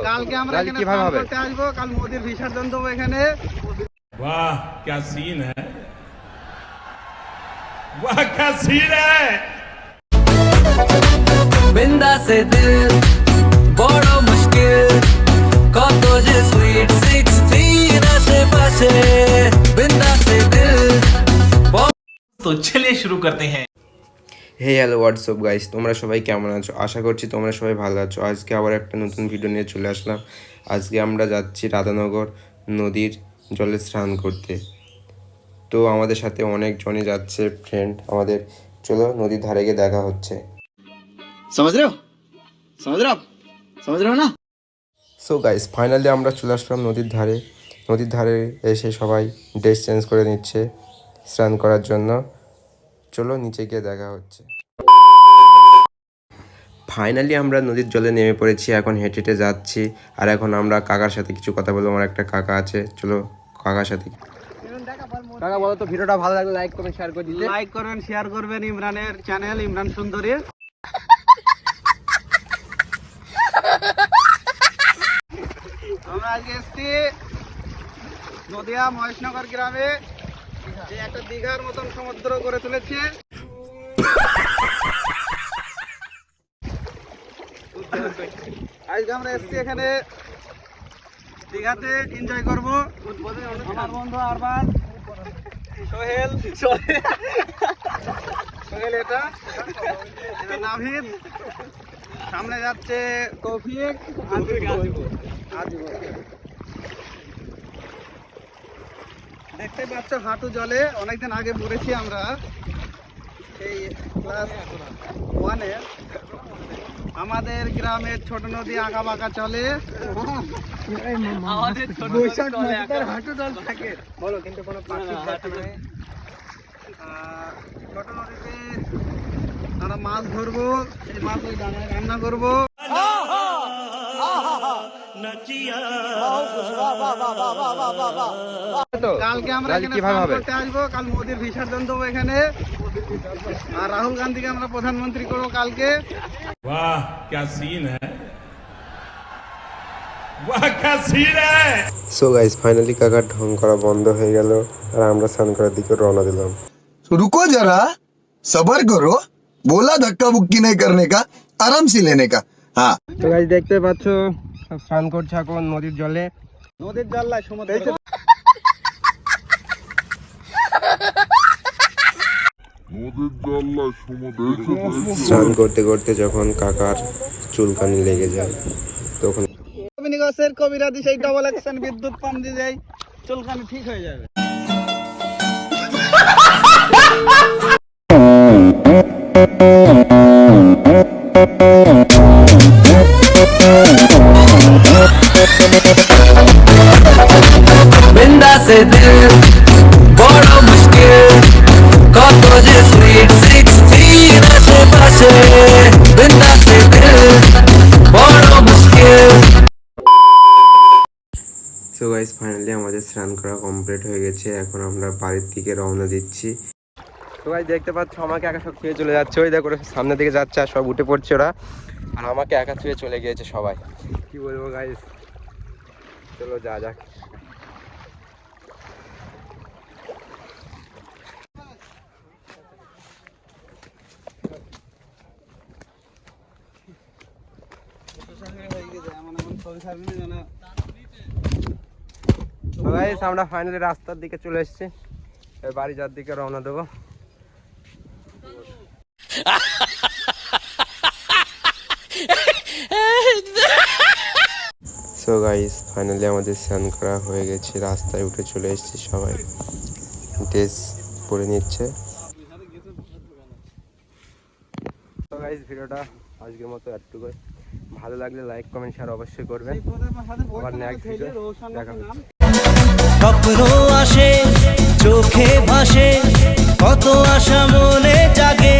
কালকে আমরা এখানে স্নান করতে আসবো, কাল মোদির বিসর্জন দেবো এখানে। वाह क्या सीन है, वाह क्या सीन है। बिंदा से दिल बड़ा मुश्किल कत जे स्वीट 16 आशे-पाशे बिंदा से दिल। तो चलिए शुरू करते हैं। হে হ্যালো হোয়াটসঅ্যাপ গাইস, তোমরা সবাই কেমন আছো? আশা করছি তোমরা সবাই ভালো আছো। আজকে আবার একটা নতুন ভিডিও নিয়ে চলে আসলাম। আজকে আমরা যাচ্ছি রাধানগর নদীর জলে স্নান করতে। তো আমাদের সাথে অনেকজনই যাচ্ছে ফ্রেন্ড আমাদের। চলো নদীর ধারে গিয়ে দেখা হচ্ছে। समझ रहे हो ना? সো গাইস ফাইনালি আমরা চলে আসলাম নদীর ধারে। নদীর ধারে এসে সবাই ড্রেস চেঞ্জ করে নিচ্ছে স্নান করার জন্য। চলো নিচে গিয়ে দেখা হচ্ছে। ফাইনালি আমরা নদীর জলে নেমে পড়েছি, এখন হেঁটে হেঁটে যাচ্ছি। আর এখন আমরা কাকার সাথে কিছু কথা বলবো। আমার একটা কাকা আছে, চলো কাকার সাথে। কাকা বলো তো, ভিডিওটা ভালো লাগলে লাইক করবেন, শেয়ার করে দিতে। লাইক করবেন, শেয়ার করবেন ইমরানের চ্যানেল ইমরান সুন্দরী। আমরা আজকে এসেছি নদিয়া মহেশনগর গ্রামে, যে একটা দীঘার মতন সমুদ্র করে তুলেছে। আজকে আমরা এসেছি এখানে দীঘাতে এনজয় করবো। আমার বন্ধু আরবাজ, সোহেল, এটা নাভিদ, সামনে যাচ্ছে তৌফিক, দেখতে পাচ্ছ হাঁটু জলে। অনেকদিন আগে পড়েছি আমরা, এই ক্লাস 1-এ। আমাদের গ্রামের ছোট নদী আঁকা বাঁকা চলে, হাঁটু জল থাকে বলো, কিন্তু কোনো ছোট নদীতে আমরা মাছ ধরবো, সেই মাছ ওই রান্না করবো। কালকে আমরা এখানে স্নান করতে আসবো, কাল মোদির বিসর্জন দেবো এখানে। আর রাহুল গান্ধীকে আমরা প্রধানমন্ত্রী করবো কালকে। वाह क्या सीन है, वाह क्या सीन है। সো গাইস ফাইনালি কাকার ঢং করা বন্ধ হয়ে গেল, আর আমরা স্নান করার দিকে রওনা দিলাম। रुको जरा सबर करो, बोला धक्का बुक्की नहीं करने का, आराम से लेने का। हाँ তো গাইস দেখতে পাচ্ছ সব স্নান করছে এখন নদীর জলে। নদীর জল না, সমুদ্র। স্নান করতে করতে যখন কাকার চুলকানি লেগে যায় তখন গাছের কবিরাজি সেই ডবল অ্যাকশন বিদ্যুৎ পাম্প দিয়ে যায়, চুলকানি ঠিক হয়ে যাবে। बिंदा से दिल बड़ा मुश्किल कत जे स्वीट 16 आशे-पाशे बिंदा से दिल बड़ा मुश्किल। সো গাইস ফাইনালি আমাদের স্নান করা কমপ্লিট হয়ে গেছে, এখন আমরা বাড়ির দিকে রওনা দিচ্ছি। তো গাইস দেখতে পাচ্ছ আমাকে একা সব ছুঁয়ে চলে যাচ্ছে, ওই দেখো সামনের দিকে যাচ্ছে আর সব উঠে পড়ছে ওরা, আর আমাকে একা ছুঁয়ে চলে গিয়েছে সবাই। কি বলবো গাইস, চলো যা যাক। আমরা ফাইনালি রাস্তার দিকে চলে এসেছি, বাড়ি যার দিকে রওনা দেবো। সো গাইস ফাইনালি আমাদের স্নান করা হয়ে গেছে, রাস্তায় উঠে চলে এসেছি, সবাই ড্রেস পরে নিচ্ছে। তো গাইস ভিডিওটা আজকের মতো এতটুকু, ভালো লাগলে লাইক কমেন্ট শেয়ার অবশ্যই করবেন। আবার নেক্সট ভিডিও দেখা হচ্ছে। স্বপ্ন আসে চোখে ভাসে, কত আশা মনে জাগে।